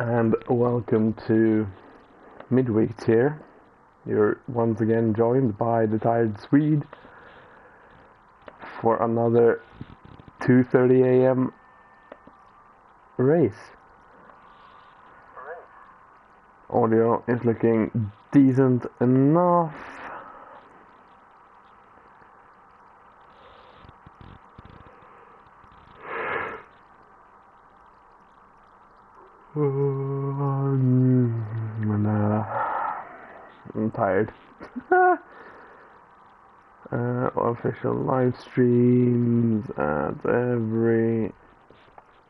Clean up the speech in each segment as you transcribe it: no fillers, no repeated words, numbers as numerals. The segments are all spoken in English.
And welcome to Midweek here. You're once again joined by the tired Swede for another 2:30 a.m. race. Audio is looking decent enough. I'm tired. Official live streams at every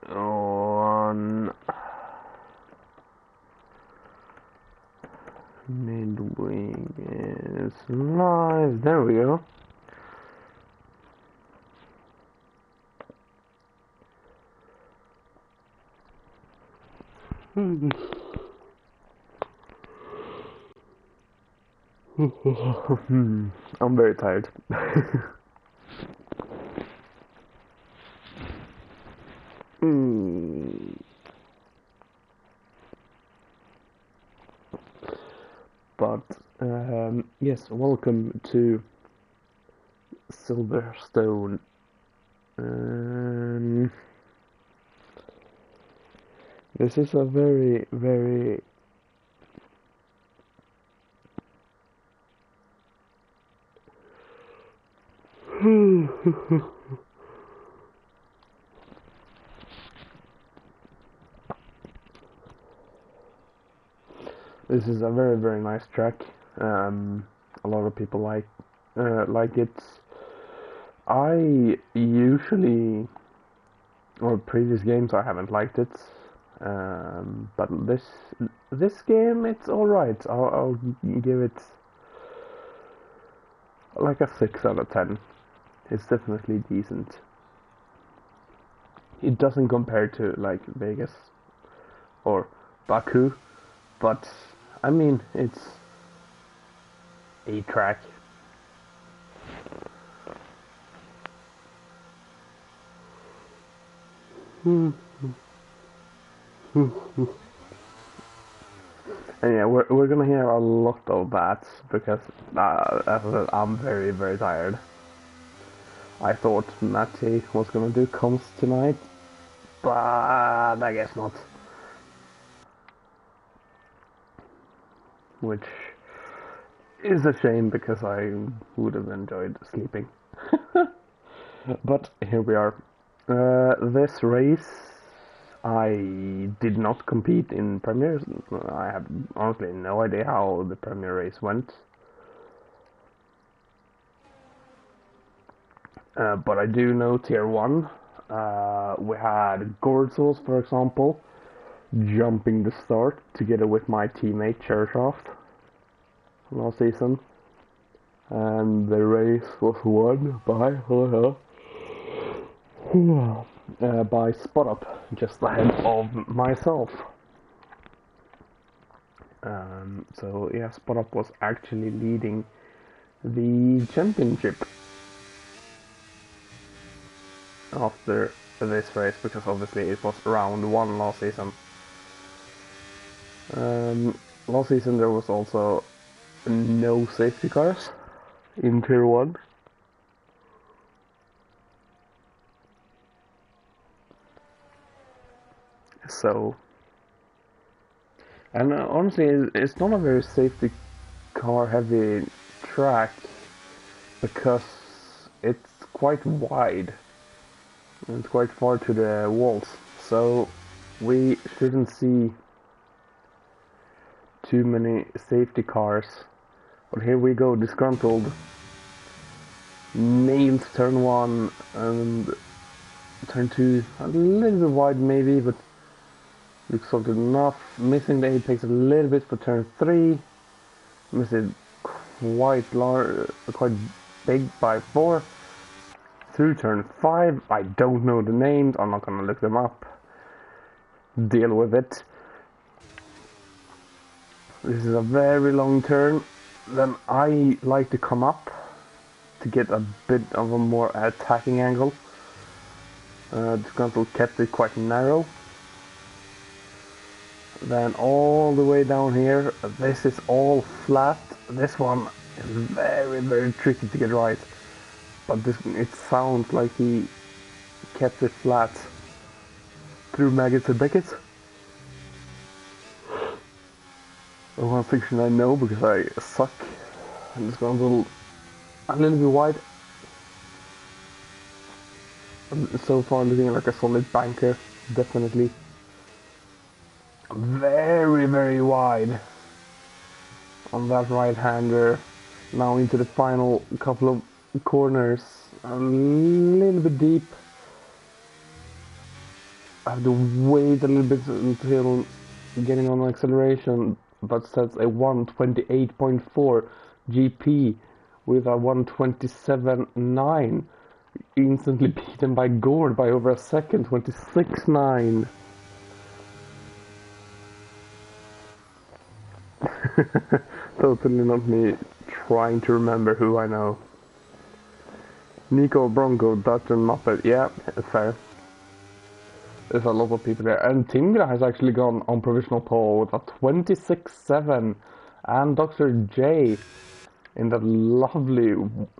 one. Midweek is live. There we go. I'm very tired. But yes, welcome to Silverstone. This is a very, very this is a very, very nice track. A lot of people like it. I usually, or previous games, I haven't liked it. But this game, it's all right. I'll give it like a 6 out of 10. It's definitely decent. It doesn't compare to like Vegas or Baku, but I mean it's a track. And yeah, we're gonna hear a lot of that because as I said, I'm very, very tired. I thought Matty was gonna do comms tonight, but I guess not. Which is a shame because I would have enjoyed sleeping. But here we are. This race, I did not compete in Premier. I have honestly no idea how the Premier race went. But I do know Tier 1. We had Gordzos, for example, jumping the start together with my teammate Chershoft last season. And the race was won by Spot Up, just ahead of myself. So yeah, Spot Up was actually leading the championship after this race, because obviously it was round 1 last season. Last season there was also no safety cars in Tier 1. So, and honestly, it's not a very safety car heavy track because it's quite wide and it's quite far to the walls, so we shouldn't see too many safety cars. But here we go, Disgruntled nails turn 1 and turn 2 a little bit wide maybe, but looks solid enough. Missing the apex a little bit for turn 3. Missed it quite large, quite big by 4. Through turn 5, I don't know the names, I'm not gonna look them up. Deal with it. This is a very long turn. Then I like to come up to get a bit of a more attacking angle. Disgruntled kept it quite narrow. Then all the way down here, this is all flat. This one is very, very tricky to get right. But it sounds like he kept it flat through maggots and beckets. One section I know because I suck. I'm just going a little bit wide. So far looking like a solid banker, definitely. Very, very wide on that right-hander. Now into the final couple of corners. A little bit deep. I have to wait a little bit until getting on acceleration, but sets a 128.4 GP with a 127.9. Instantly beaten by Gord by over a second, 26.9. Totally not me trying to remember who I know. Nico, Bronco, Dutch and Muppet, yeah, fair. There's a lot of people there. And Tingra has actually gone on provisional pole with a 26.7. And Dr. J in that lovely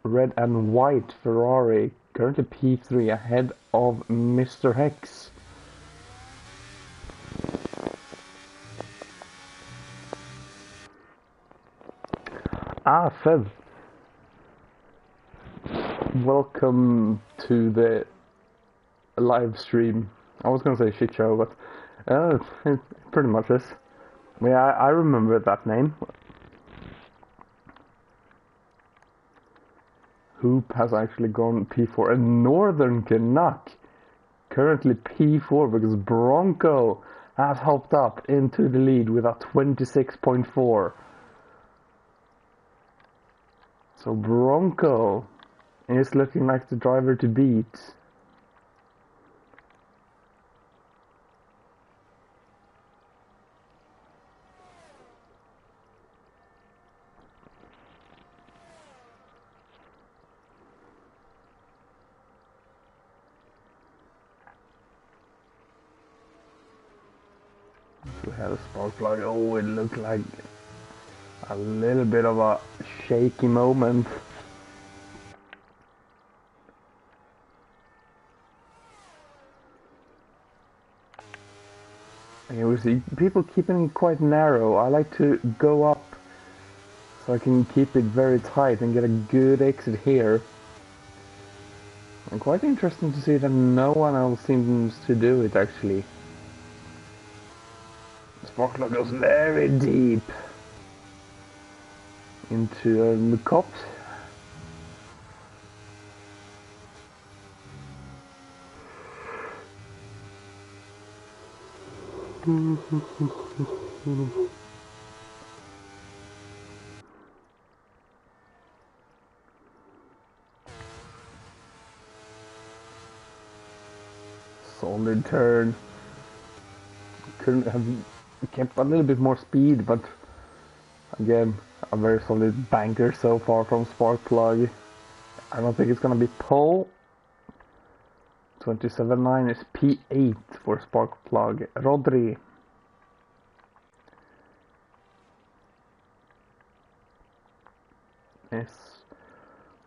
red and white Ferrari, currently P3 ahead of Mr. Hex. Ah, Fed. Welcome to the live stream. I was gonna say shit show, but it pretty much is. Yeah, I remember that name. Hoop has actually gone P4, and Northern Canuck currently P4 because Bronco has hopped up into the lead with a 26.4. So Bronco is looking like the driver to beat. We had a spark plug. Oh, it looked like a little bit of a shaky moment. And you see people keeping it quite narrow. I like to go up so I can keep it very tight and get a good exit here. And quite interesting to see that no one else seems to do it actually. The spark plug goes very deep into the cops. Solid turn. Couldn't have kept a little bit more speed, but again, a very solid banker so far from Sparkplug. I don't think it's gonna be pole. 27.9 is P8 for Sparkplug. Rodri. Is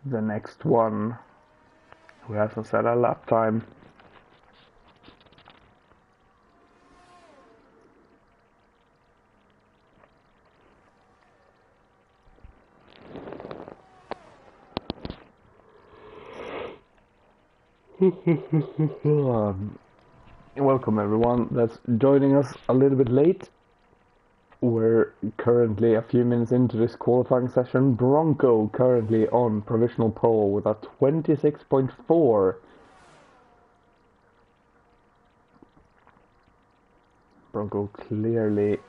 the next one who hasn't set a lap time. Welcome everyone that's joining us a little bit late. We're currently a few minutes into this qualifying session. Bronco currently on provisional pole with a 26.4. Bronco clearly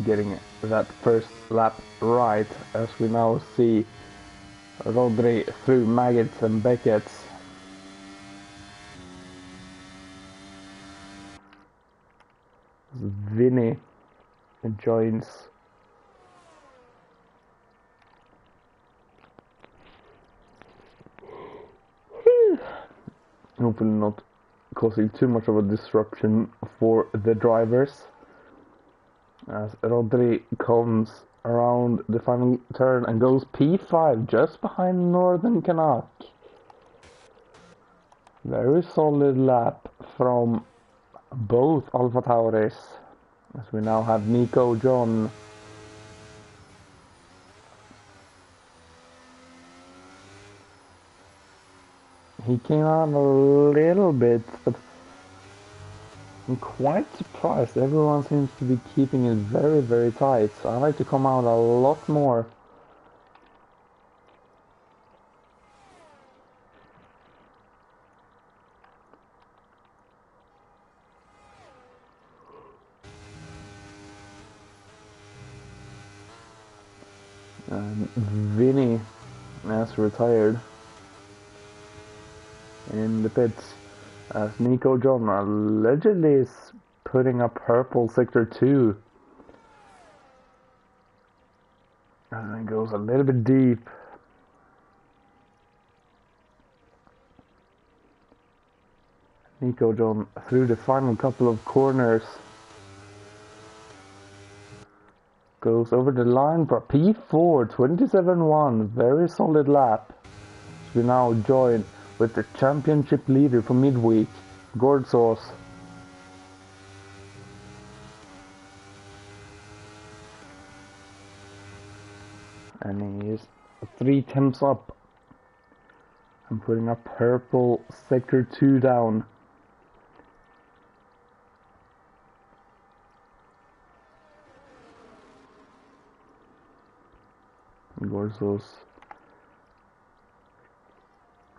getting that first lap right as we now see Rodri through maggots and beckets. Vinny joins. Hopefully not causing too much of a disruption for the drivers. as Rodri comes around the final turn and goes P5 just behind Northern Canuck. Very solid lap from both Alpha Tauris, as we now have Nico John. He came on a little bit, but I'm quite surprised. Everyone seems to be keeping it very, very tight. So I like to come out a lot more. And Vinny has retired in the pits, as Nico John allegedly is putting a purple sector 2. And it goes a little bit deep. Nico John through the final couple of corners. Goes over the line for P4, 27-1. Very solid lap. We now join with the championship leader for Midweek, Gordsauce. And he is 3 temps up. I'm putting a purple sector 2 down. Gorsos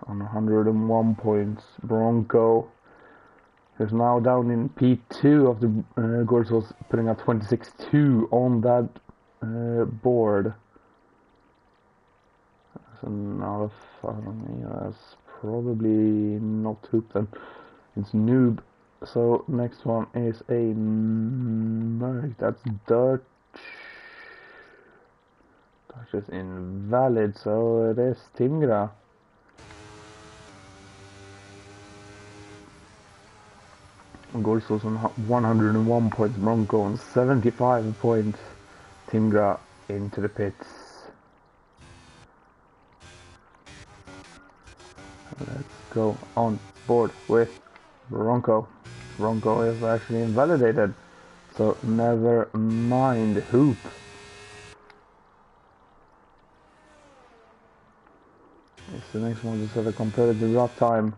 on 101 points. Bronco is now down in P2 of the Gorsos, putting up 26-2 on that board. That's another funny. That's probably not Hoop then. It's Noob. So next one is a Merc. That's Dutch. Dutch is invalid, so it is Timgra. Gorsos on 101 points, Bronco on 75 points. Timgra into the pits. Let's go on board with Bronco. Bronco is actually invalidated, so never mind. Hoop. It's the next one to set a competitive lap time.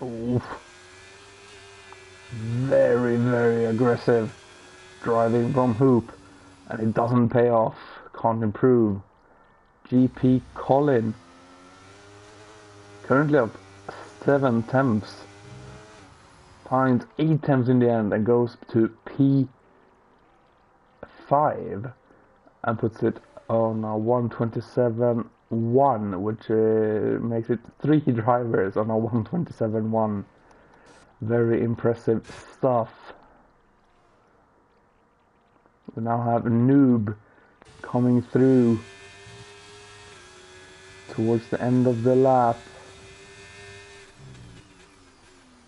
Oof. Very, very aggressive driving from Hoop, and it doesn't pay off. Can't improve. GP Colin currently up 7 temps, finds 8 temps in the end and goes to P5 and puts it on a 127.1, which makes it 3 drivers on a 127.1. Very impressive stuff. We now have a Noob coming through towards the end of the lap.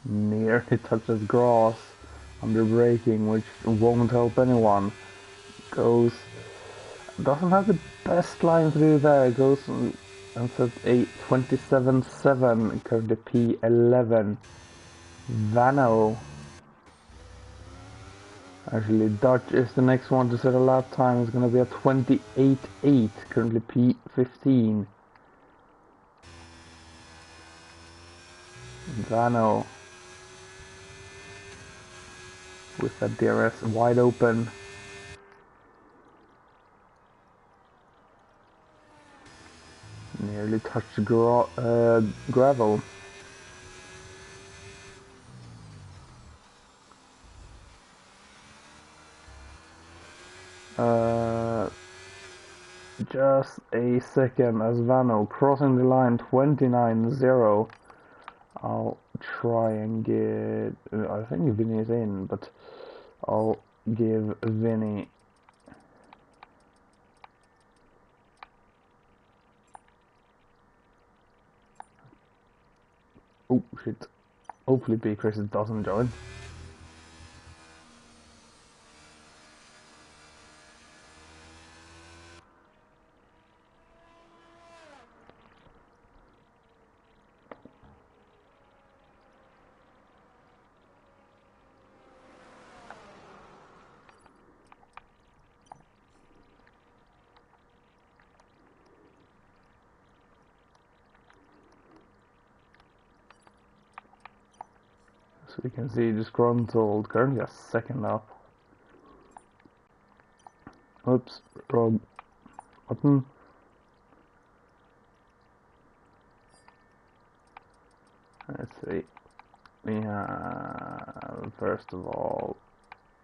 Nearly touches grass under braking, which won't help anyone. Doesn't have the best line through there. Goes and sets a 27.7, currently P11. Vano. Actually, Dutch is the next one to set a lap time. It's going to be a 28.8, currently P15. Vano with that DRS wide open. Nearly touched gravel. Just a second, as Vano crossing the line 29.0. I'll try and get. I think Vinny is in, but I'll give Vinny. Oh shit! Hopefully B Chris doesn't join. So we can see disgruntled currently a second up. Oops, wrong button. Let's see. We have first of all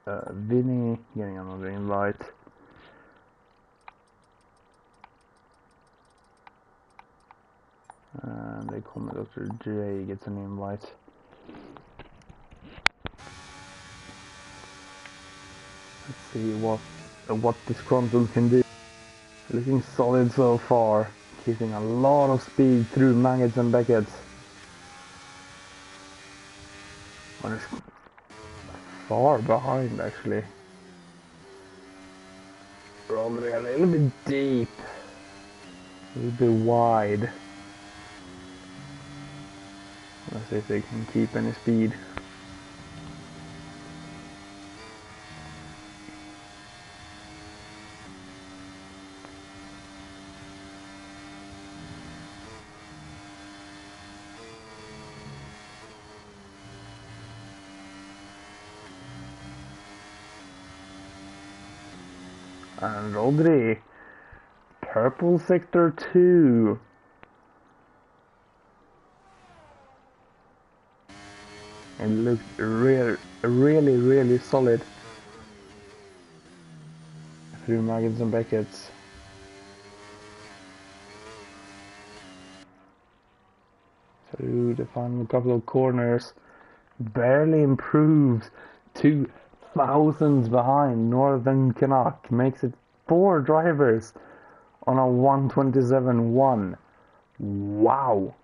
Vinny getting another invite. And they call me Dr. J gets an invite. Let's see what disgruntled can do. Looking solid so far, keeping a lot of speed through Maggots and Beckett's. But it's far behind actually. Probably a little bit deep, a little bit wide. Let's see if they can keep any speed. And Rodri, purple sector 2. It looked really solid through Maggots and Beckett's. Through the final couple of corners, barely improves. 2 thousandths behind. Northern Canuck makes it 4 drivers on a 1:27.1. Wow.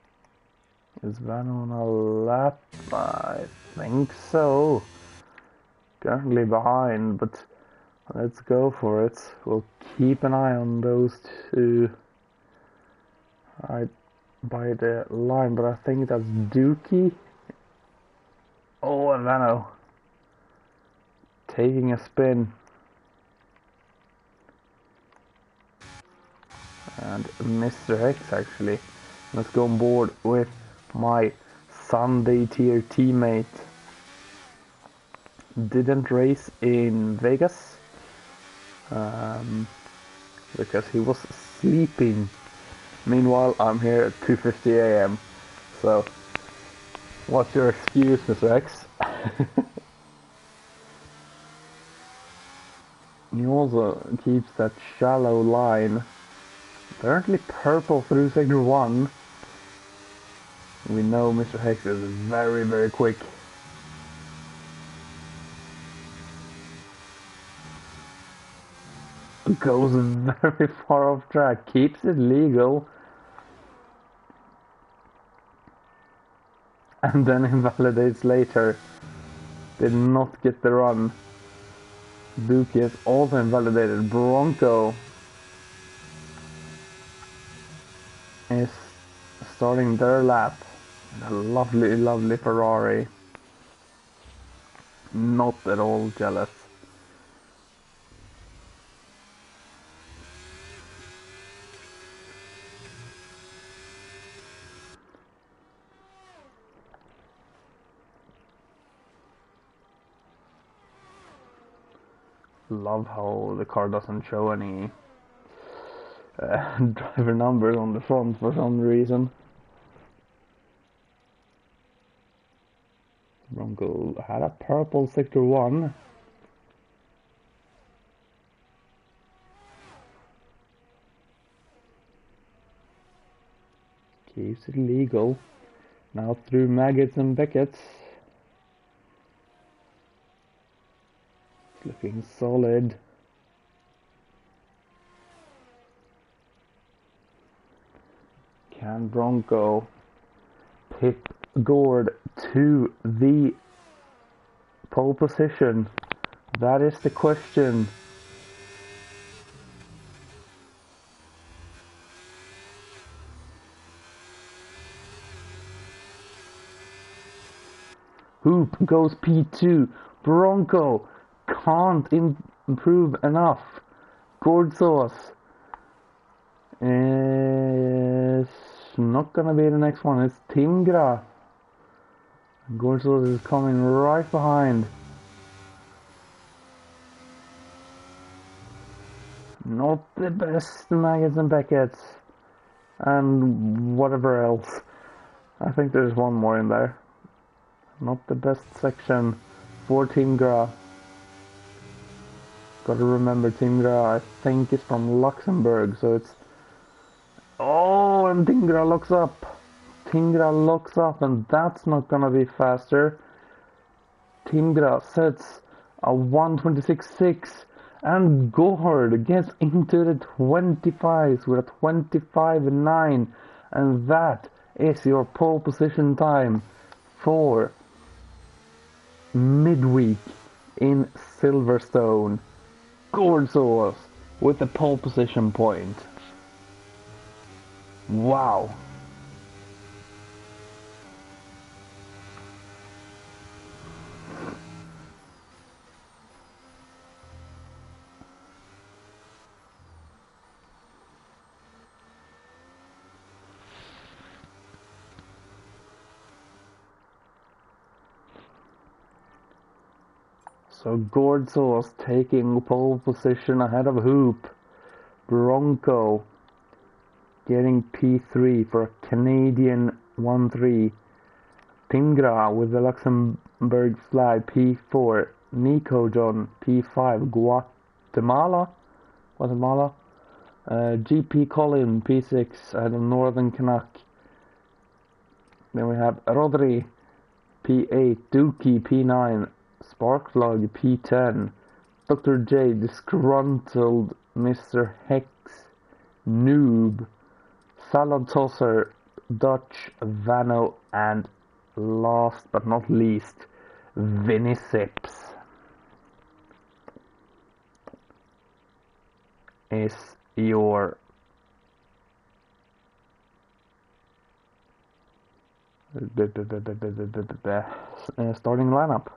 Is Van on a lap? I think so. Currently behind, but let's go for it. We'll keep an eye on those two right by the line, but I think that's Dookie. Oh, and Vano taking a spin. And Mr. X actually. Let's go on board with my Sunday tier teammate. Didn't race in Vegas because he was sleeping. Meanwhile, I'm here at 2:50 a.m. So, what's your excuse, Mr. X? He also keeps that shallow line. Apparently purple through sector 1. We know Mr. Hex is very quick. Goes very far off track, keeps it legal, and then invalidates later. Did not get the run. Dookie is also invalidated. Bronco is starting their lap. A lovely Ferrari. Not at all jealous. Love how the car doesn't show any driver numbers on the front for some reason. Bronco had a purple sector 1. Keeps it legal. Now through Maggots and Beckett's. It's looking solid. Can Bronco pit Gord to the pole position? That is the question. Hoop goes P2. Bronco can't improve enough. Gord Sauce is not gonna be the next one. It's Timgra. Gord Sauce is coming right behind. Not the best Maggots and Beckett's and whatever else. I think there's one more in there. Not the best section for Timgra. Gotta remember Timgra, I think, is from Luxembourg, so it's... Oh, and Timgra locks up. Timgra locks up, and that's not gonna be faster. Timgra sets a 1:26.6, and Gord gets into the 25s with a 25.9, and that is your pole position time for Midweek in Silverstone. Gord Sauce with the pole position point. Wow. So Gord Sauce taking pole position ahead of Hoop. Bronco getting P3 for a Canadian 1-3. Timgra with the Luxembourg flag P4. Nico John P5. Guatemala. GP Colin P6 ahead of Northern Canuck. Then we have Rodri P8. Dookie P9. Sparkflog P10. Dr. J Disgruntled Mr. Hex Noob. Salad Tosser Dutch Vano, and last but not least, Vinny Sips is your starting lineup.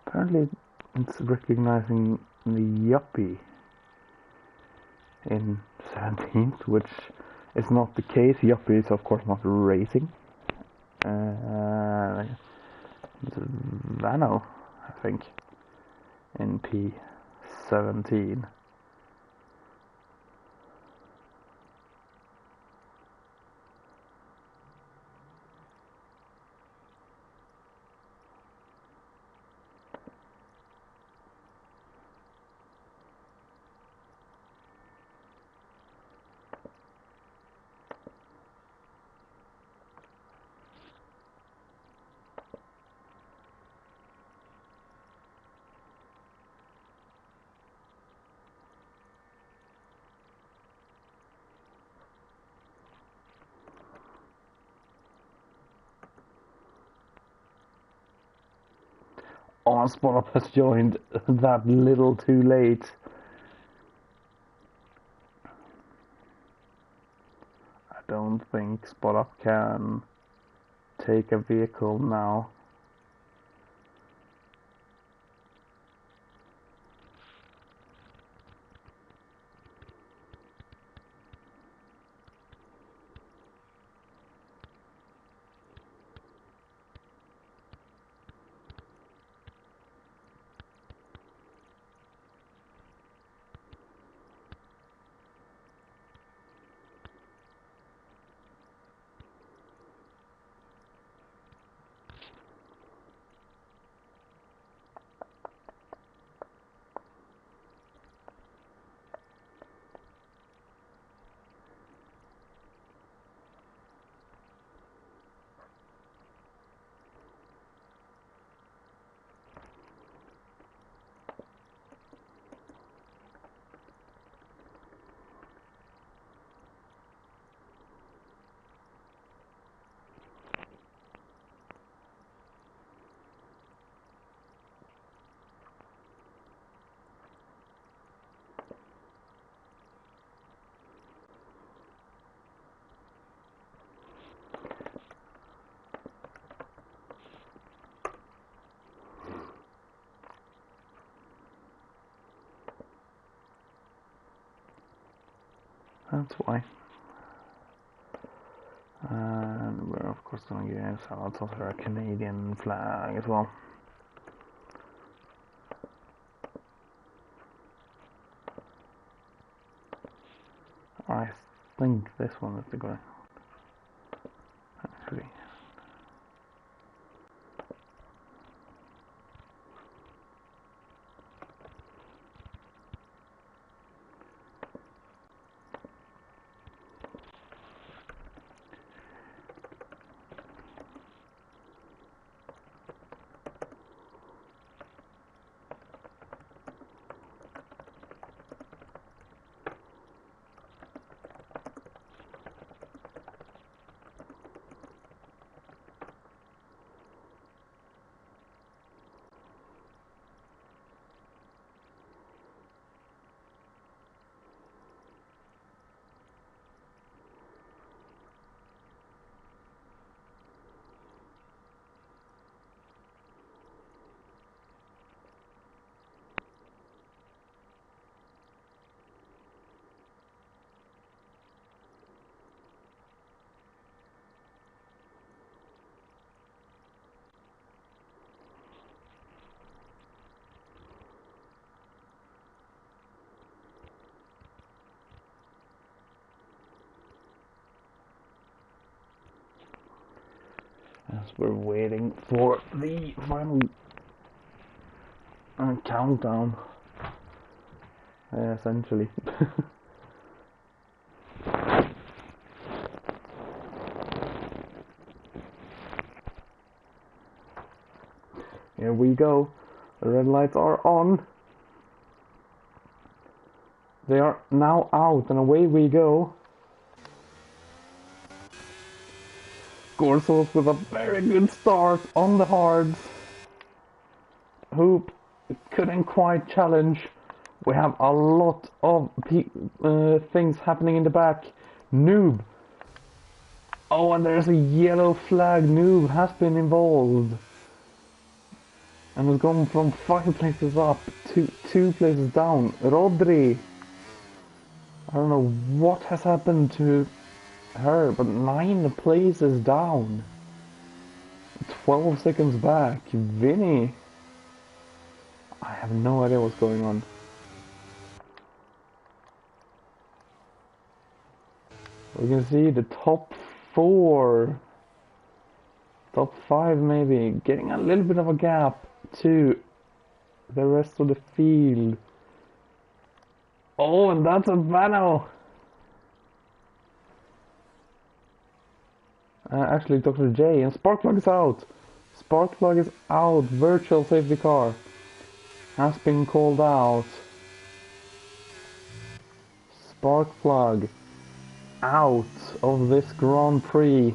Apparently it's recognizing the Yuppie in 17th, which is not the case. Yuppie is of course not racing. It's Vano, I think, in P17. Oh, Spot Up has joined that little too late. I don't think Spot Up can take a vehicle now. That's why. And we're of course gonna use our Canadian flag as well. I think this one is the guy. Actually. As we're waiting for the final countdown, essentially. Here we go. The red lights are on. They are now out, and away we go. Gorsos with a very good start on the hards. Hoop couldn't quite challenge. We have a lot of things happening in the back. Noob. Oh, and there's a yellow flag. Noob has been involved. And has gone from 5 places up to 2 places down. Rodri. I don't know what has happened to her, but 9 places down. 12 seconds back. Vinny. I have no idea what's going on. We can see the top 4. Top 5 maybe. Getting a little bit of a gap to the rest of the field. Oh, and that's a Vano. Actually, Dr. J, and Sparkplug is out. Sparkplug is out. Virtual safety car has been called out. Sparkplug out of this Grand Prix.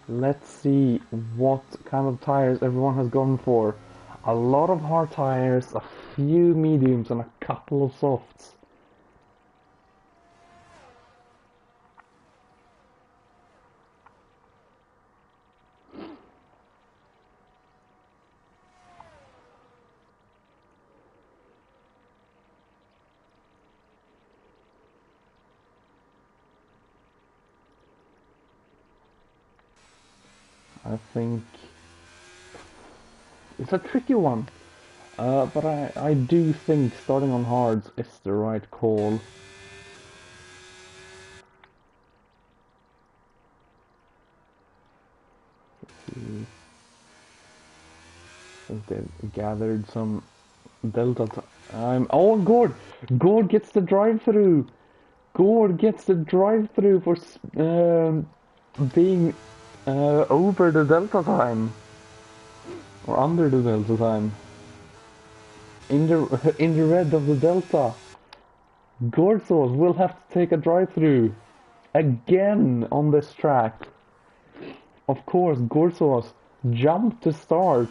Let's see what kind of tires everyone has gone for. A lot of hard tires, a few mediums, and a couple of softs. I think it's a tricky one, but I do think starting on hards is the right call. I think they've gathered some delta time. Oh, Gord! Gord gets the drive-through! Gord gets the drive-through for being over the delta time. Or under the delta time. In the red of the delta. Gorsos will have to take a drive-through again on this track. Of course, Gorsos jumped to start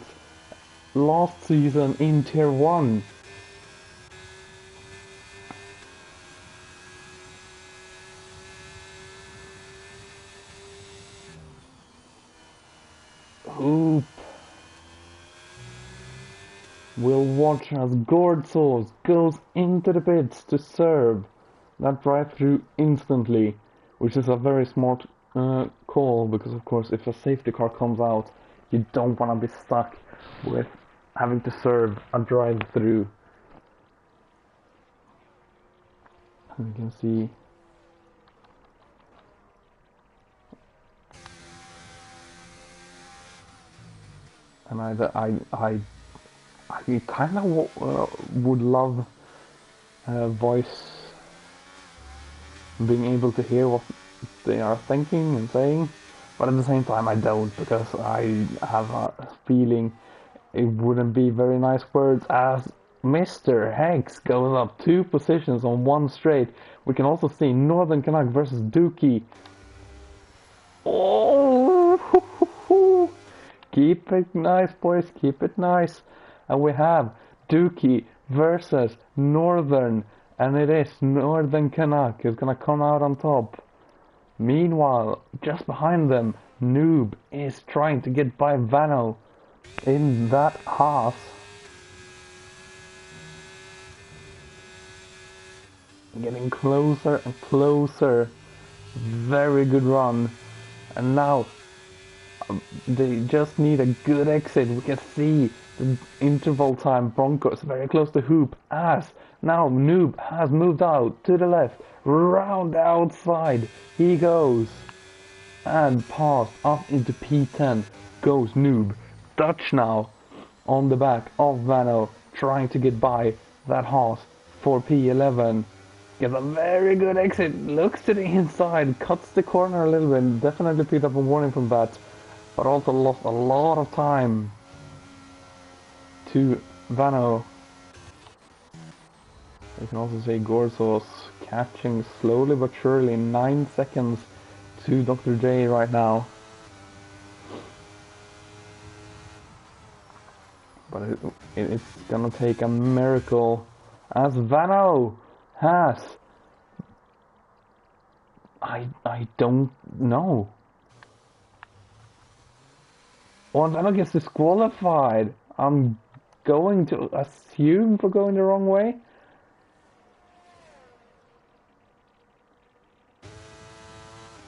last season in Tier 1. Hoop We'll watch as Gordsauce goes into the pits to serve that drive-through instantly, which is a very smart call, because of course if a safety car comes out, you don't want to be stuck with having to serve a drive-through. You can see and I kind of would love voice, being able to hear what they are thinking and saying, but at the same time I don't, because I have a feeling it wouldn't be very nice words as Mr. Hex goes up 2 positions on 1 straight. We can also see Northern Canuck versus Dookie. Oh, keep it nice, boys, keep it nice. And we have Dookie versus Northern, and it is Northern Canuck who's gonna come out on top. Meanwhile, just behind them, Noob is trying to get by Vano in that half. Getting closer and closer. Very good run. And now they just need a good exit. We can see the interval time. Broncos very close to Hoop, as now Noob has moved out to the left. Round the outside he goes. And past up into P10 goes Noob. Dutch now on the back of Vano, trying to get by that horse for P11. Gets a very good exit, looks to the inside, cuts the corner a little bit, definitely picked up a warning from that, but also lost a lot of time to Vano. You can also see Gorsos catching slowly but surely, 9 seconds to Dr. J right now. But it's gonna take a miracle, as Vano has, I don't know. Well, Vano gets disqualified. I'm going to assume for going the wrong way.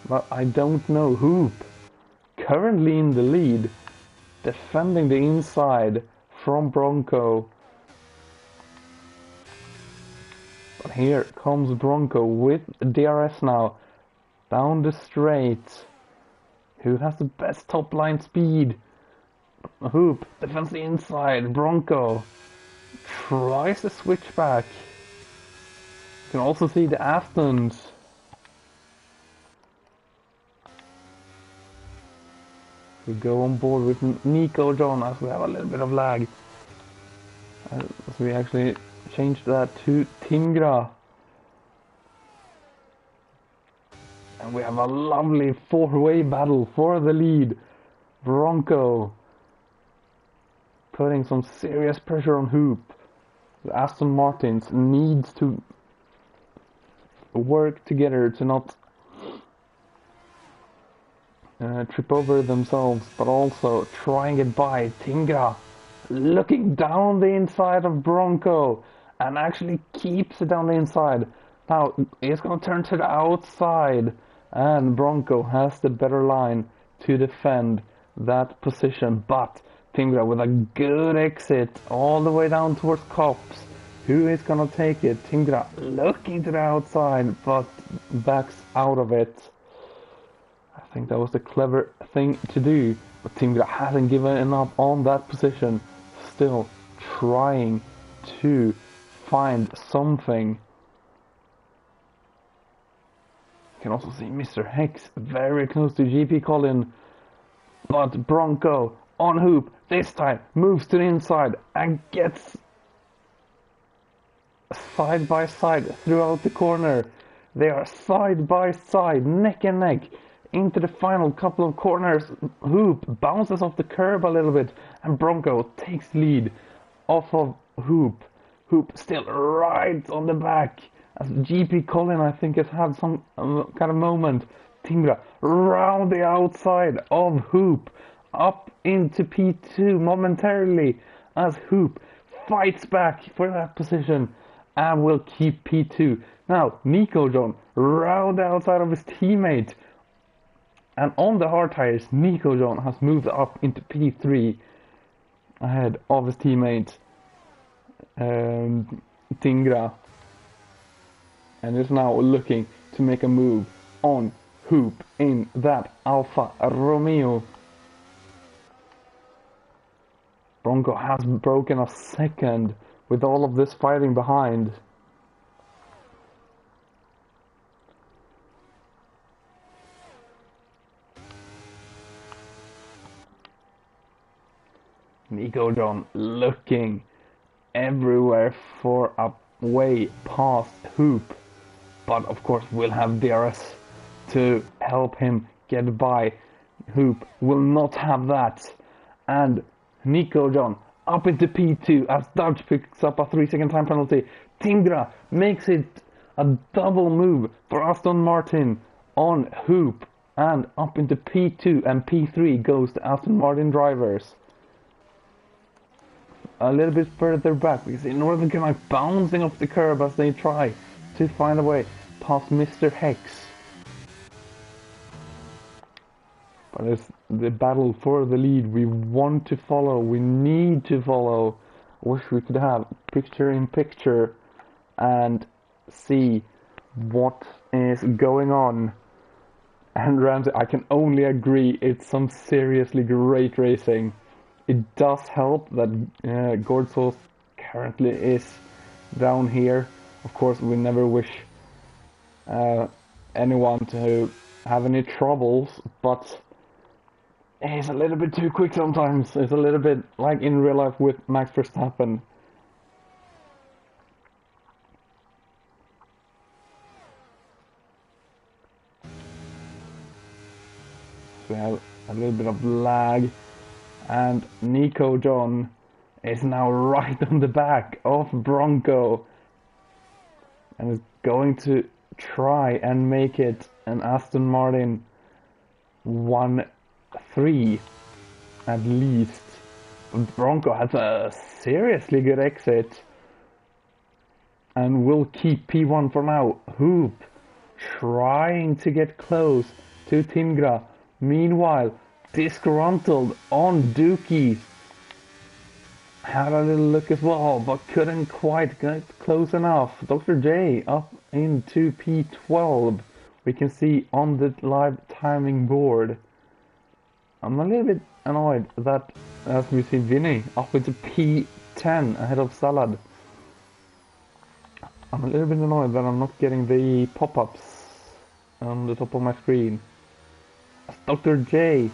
But I don't know. Hoop, currently in the lead, defending the inside from Bronco. But here comes Bronco with DRS now, down the straight. Who has the best top line speed? Hoop defends the inside. Bronco tries to switch back. You can also see the Aftons. We go on board with Nico John, as we have a little bit of lag. As we actually changed that to Tingra. And we have a lovely 4-way battle for the lead. Bronco putting some serious pressure on Hoop. The Aston Martins needs to work together to not trip over themselves, but also try and get by. Tingra looking down the inside of Bronco and actually keeps it down the inside. Now he's gonna turn to the outside, and Bronco has the better line to defend that position, but Tingra with a good exit all the way down towards Cops. Who is gonna take it? Tingra looking to the outside, but backs out of it. I think that was the clever thing to do, but Tingra hasn't given up on that position. Still trying to find something. You can also see Mr. Hex very close to GP Colin, but Bronco on Hoop this time moves to the inside and gets side by side throughout the corner. They are side by side, neck and neck, into the final couple of corners. Hoop bounces off the curb a little bit, and Bronco takes lead off of Hoop. Hoop still right on the back, as GP Colin, I think, has had some kind of moment. Tingra round the outside of Hoop, up into P2 momentarily, as Hoop fights back for that position and will keep P2. Now, Nico John round outside of his teammate. And on the hard tires, Nico John has moved up into P3 ahead of his teammate Tingra. And is now looking to make a move on Hoop in that Alfa Romeo. Bronco has broken a second with all of this fighting behind. Nico John looking everywhere for a way past Hoop, but of course we'll have DRS to help him get by. Hoop will not have that, and Nico John up into P2 as Dodge picks up a 3-second time penalty. Tingra makes it a double move for Aston Martin on Hoop, and up into P2 and P3 goes the Aston Martin drivers. A little bit further back, because in order to like bouncing off the curb as they try to find a way past Mr. Hex. But it's the battle for the lead. We want to follow, we need to follow. Wish we could have picture in picture and see what is going on. And Ramsey, I can only agree, it's some seriously great racing. It does help that Gordsauce currently is down here. Of course, we never wish anyone to have any troubles, but he's a little bit too quick sometimes. It's a little bit like in real life with Max Verstappen. So we have a little bit of lag. And Nico John is now right on the back of Bronco and is going to try and make it an Aston Martin 1-3 at least. Bronco has a seriously good exit and will keep P1 for now. Hoop trying to get close to Tingra. Meanwhile, disgruntled on Dookie. Had a little look as well, but couldn't quite get close enough. Dr. J up into P12. We can see on the live timing board. I'm a little bit annoyed that, as we see Vinny up into P10 ahead of Salad. I'm a little bit annoyed that I'm not getting the pop-ups on the top of my screen. Dr. J.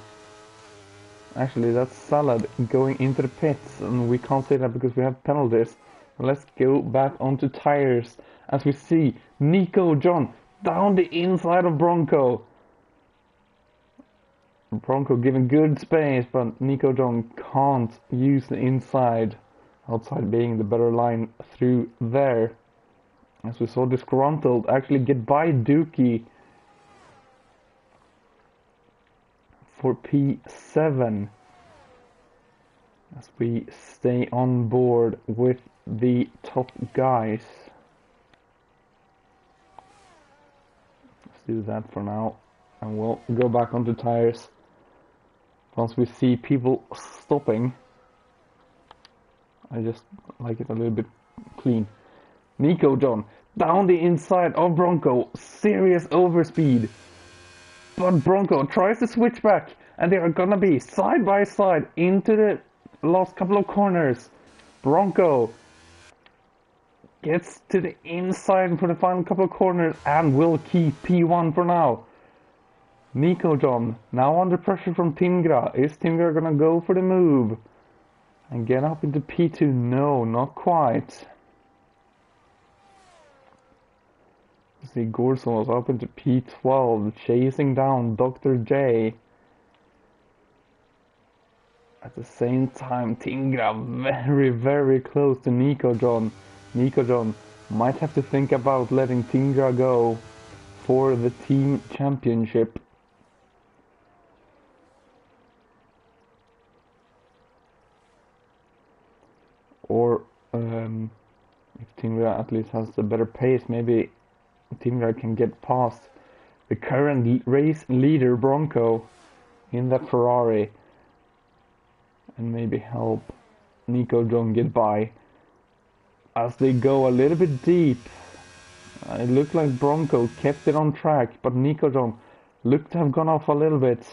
Actually, that's Salad going into the pits, and we can't say that because we have penalties. Let's go back onto tires as we see Nico John down the inside of Bronco. Bronco giving good space, but Nico John can't use the inside, outside being the better line through there. As we saw disgruntled actually get by Dookie for P7 as we stay on board with the top guys. Let's do that for now and we'll go back onto tires once we see people stopping. I just like it a little bit clean. Nico John down the inside of Bronco, serious overspeed. But Bronco tries to switch back, and they are gonna be side by side into the last couple of corners. Bronco gets to the inside for the final couple of corners and will keep P1 for now. Nico John now under pressure from Tingra. Is Tingra gonna go for the move and get up into P2? No, not quite. See Gorson up into P12, chasing down Dr. J. At the same time, Tingra very, very close to Nico John. Nico John might have to think about letting Tingra go for the team championship. Or Tingra at least has the better pace. Maybe Tingra can get past the current race leader Bronco in that Ferrari and maybe help Nico John get by as they go a little bit deep. It looked like Bronco kept it on track, but Nico John looked to have gone off a little bit.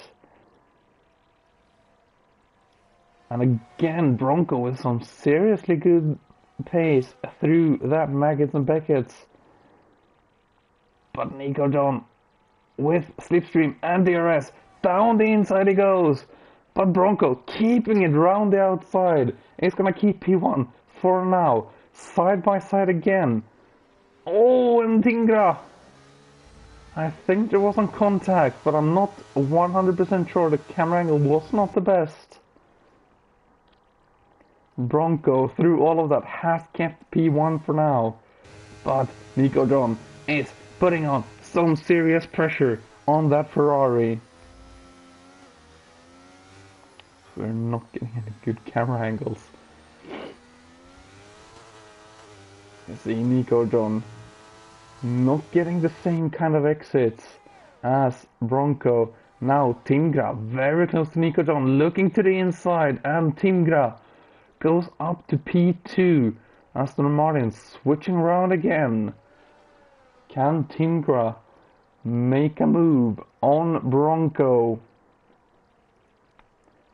And again, Bronco with some seriously good pace through that Maggots and Beckett's. But Nico John with slipstream and DRS, down the inside he goes. But Bronco keeping it round the outside. It's gonna keep P1 for now. Side by side again. Oh, and Tingra. I think there was some contact, but I'm not 100% sure. The camera angle was not the best. Bronco, through all of that, has kept P1 for now. But Nico John is putting on some serious pressure on that Ferrari. We're not getting any good camera angles. You see Nico John not getting the same kind of exits as Bronco. Now Tingra very close to Nico John, looking to the inside, and Tingra goes up to P2. Aston Martin switching around again. Can Tingra make a move on Bronco?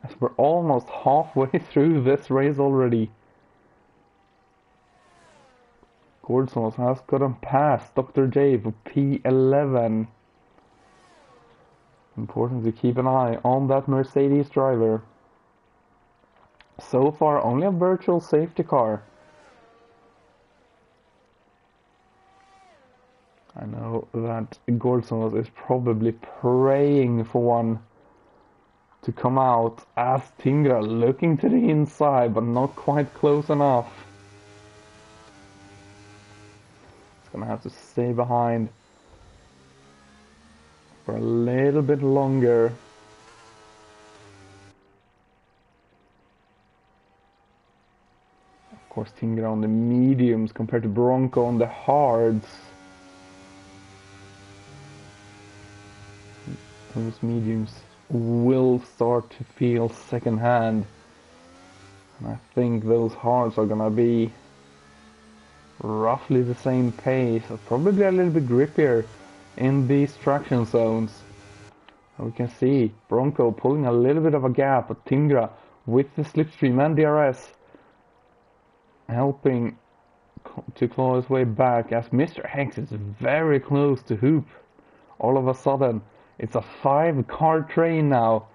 As we're almost halfway through this race already. Gordson has gotten past Dr. J for P11. Important to keep an eye on that Mercedes driver. So far, only a virtual safety car. I know that Gordson is probably praying for one to come out, as Tingra looking to the inside, but not quite close enough. It's gonna have to stay behind for a little bit longer. Of course, Tingra on the mediums compared to Bronco on the hards. Those mediums will start to feel second hand, and I think those hards are gonna be roughly the same pace, probably a little bit grippier in these traction zones. And we can see Bronco pulling a little bit of a gap, but Tingra with the slipstream and DRS helping to claw his way back, as Mr. Hex is very close to Hoop. All of a sudden it's a 5-car train now.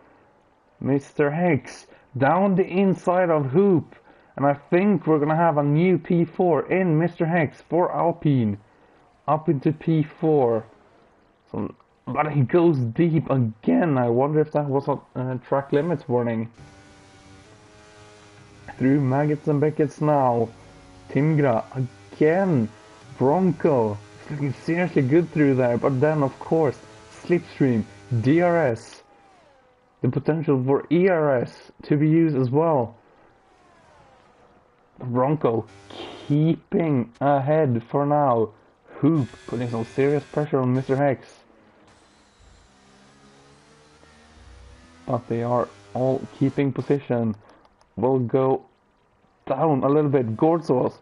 Mr. Hex down the inside of Hoop. And I think we're going to have a new P4 in Mr. Hex for Alpine. Up into P4. So, but he goes deep again. I wonder if that was a track limits warning. Through Maggots and Beckett's now. Tingra again. Bronco. It's looking seriously good through there. But then, of course, slipstream, DRS, the potential for ERS to be used as well. Bronco keeping ahead for now. Hoop putting some serious pressure on Mr. Hex. But they are all keeping position. Will go down a little bit. Gordzos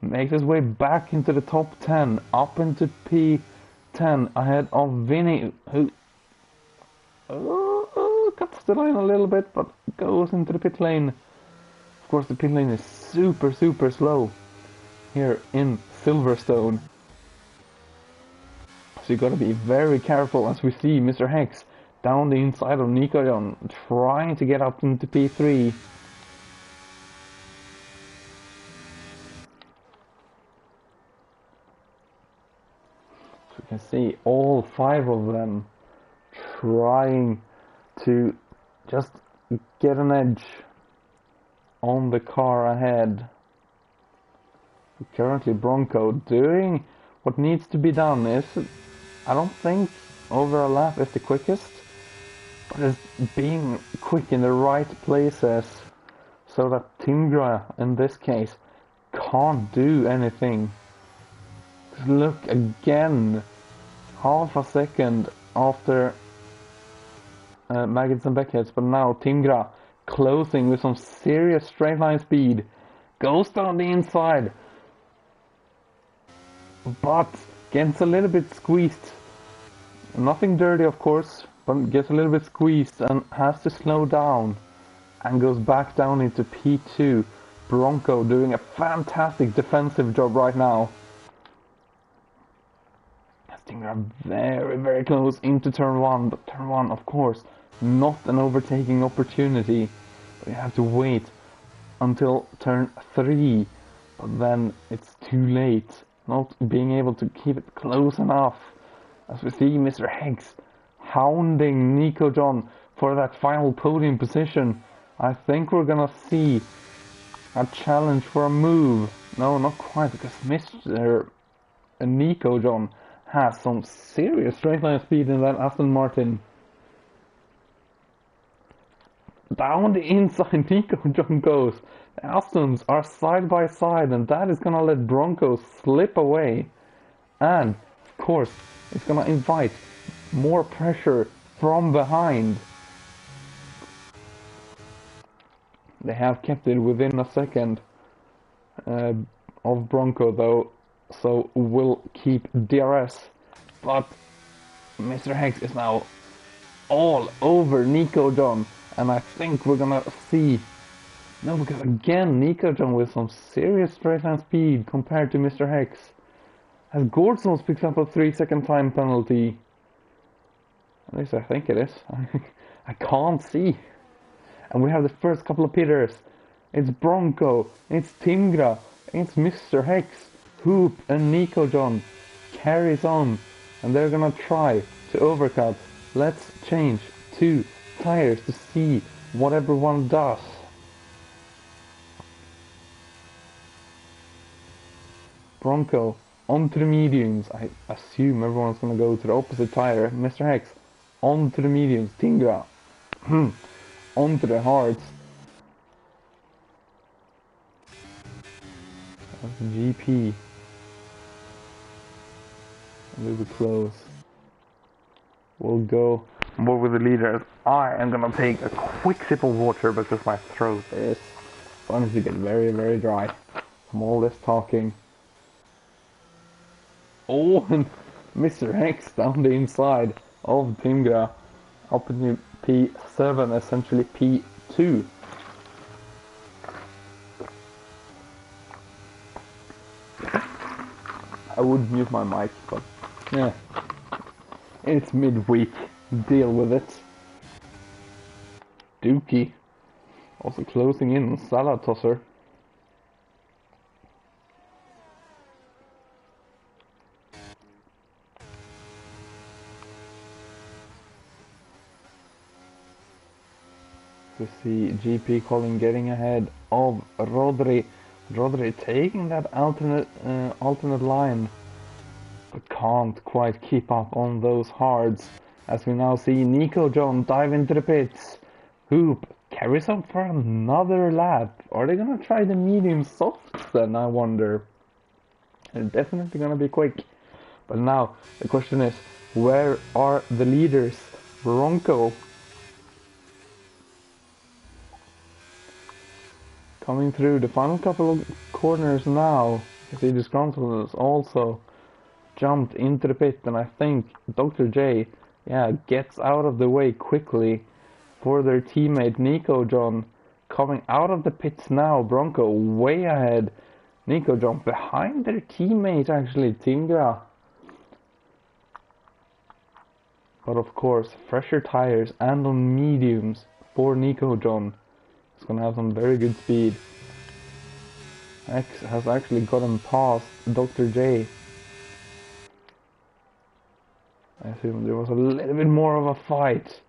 makes his way back into the top 10, up into P10 ahead of Vinny, who cuts the line a little bit, but goes into the pit lane. Of course, the pit lane is super slow here in Silverstone, so you gotta be very careful. As we see Mr. Hex down the inside of Nico John, trying to get up into P3. You can see all 5 of them trying to just get an edge on the car ahead. Currently Bronco doing what needs to be done. I don't think over a lap is the quickest, but it's being quick in the right places so that Tingra in this case can't do anything. Look again. Half a second after Maggots and Beckheads, but now Tingra closing with some serious straight line speed. Goes down the inside, but gets a little bit squeezed. Nothing dirty, of course, but gets a little bit squeezed and has to slow down and goes back down into P2. Bronco doing a fantastic defensive job right now. Tingra very, very close into turn 1, but turn 1, of course, not an overtaking opportunity. We have to wait until turn 3, but then it's too late. Not being able to keep it close enough. As we see Mr. Hex hounding Nico John for that final podium position. I think we're gonna see a challenge for a move. No, not quite, because Mr. Nico John has some serious straight line speed in that Aston Martin. Down the inside Nico John goes. The Astons are side by side, and that is gonna let Bronco slip away. And, of course, it's gonna invite more pressure from behind. They have kept it within a second of Bronco though, so we'll keep DRS. But Mr. Hex is now all over Nico John, and I think we're gonna see... No, because again, Nico John with some serious straight line speed compared to Mr. Hex. As Gordons picks up a 3-second time penalty. At least I think it is. I can't see. And we have the first couple of pitters. It's Bronco, it's Tingra, it's Mr. Hex, Hoop and Nico John carries on, and they're gonna try to overcut. Let's change 2 tires to see what everyone does. Bronco onto the mediums. I assume everyone's gonna go to the opposite tire. Mr. Hex onto the mediums. Tingra onto the hards. That's GP. A little bit close. We'll go more with the leaders. I am gonna take a quick sip of water because my throat is starting to get very, very dry from all this talking. Oh, and Mr. Hex down the inside of Tingra up into P7, essentially P2. I would mute my mic, but yeah, it's midweek, deal with it. Dookie also closing in on Salad Tosser. We see GP Colin getting ahead of Rodri. Rodri taking that alternate line, but can't quite keep up on those hards. As we now see Nico John dive into the pits. Hoop carries up for another lap. Are they gonna try the medium soft then, I wonder? They're definitely gonna be quick. But now the question is, where are the leaders? Bronco coming through the final couple of corners now. You see Disgruntled has also jumped into the pit, and I think Dr. J, gets out of the way quickly for their teammate Nico John. Coming out of the pits now, Bronco way ahead. Nico John behind their teammate actually, Tingra. But of course, fresher tires and on mediums for Nico John. It's gonna have some very good speed. X has actually gotten past Dr. J. I assume there was a little bit more of a fight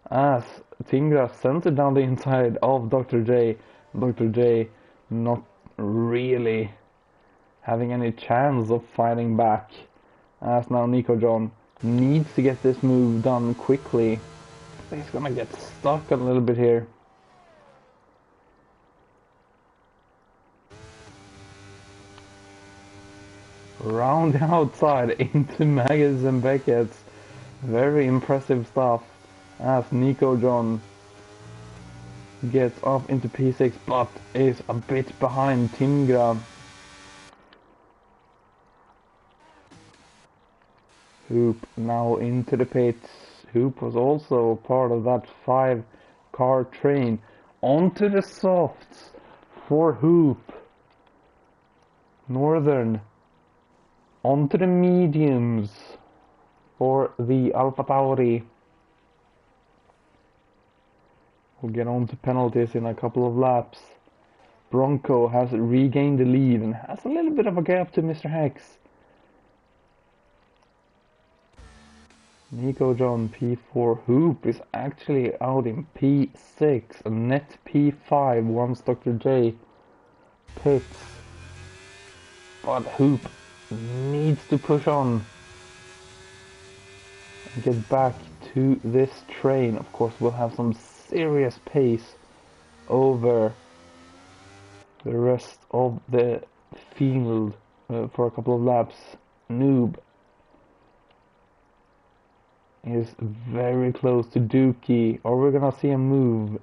as Tingra sent it down the inside of Dr. J. Dr. J not really having any chance of fighting back, as now Nico John needs to get this move done quickly. He's gonna get stuck a little bit here. Round the outside into Maggis and Beckett's. Very impressive stuff as Nico John gets up into P6 but is a bit behind Tingra. Hoop now into the pits. Hoop was also part of that 5-car train. Onto the softs for Hoop. Northern. Onto the mediums for the Alpha Tauri. We'll get on to penalties in a couple of laps. Bronco has regained the lead and has a little bit of a gap to Mr. Hex. Nico John P4. Hoop is actually out in P6. A net P5 once Dr. J pits. But Hoop needs to push on and get back to this train. Of course, we'll have some serious pace over the rest of the field for a couple of laps. Noob is very close to Dookie, or we're gonna see a move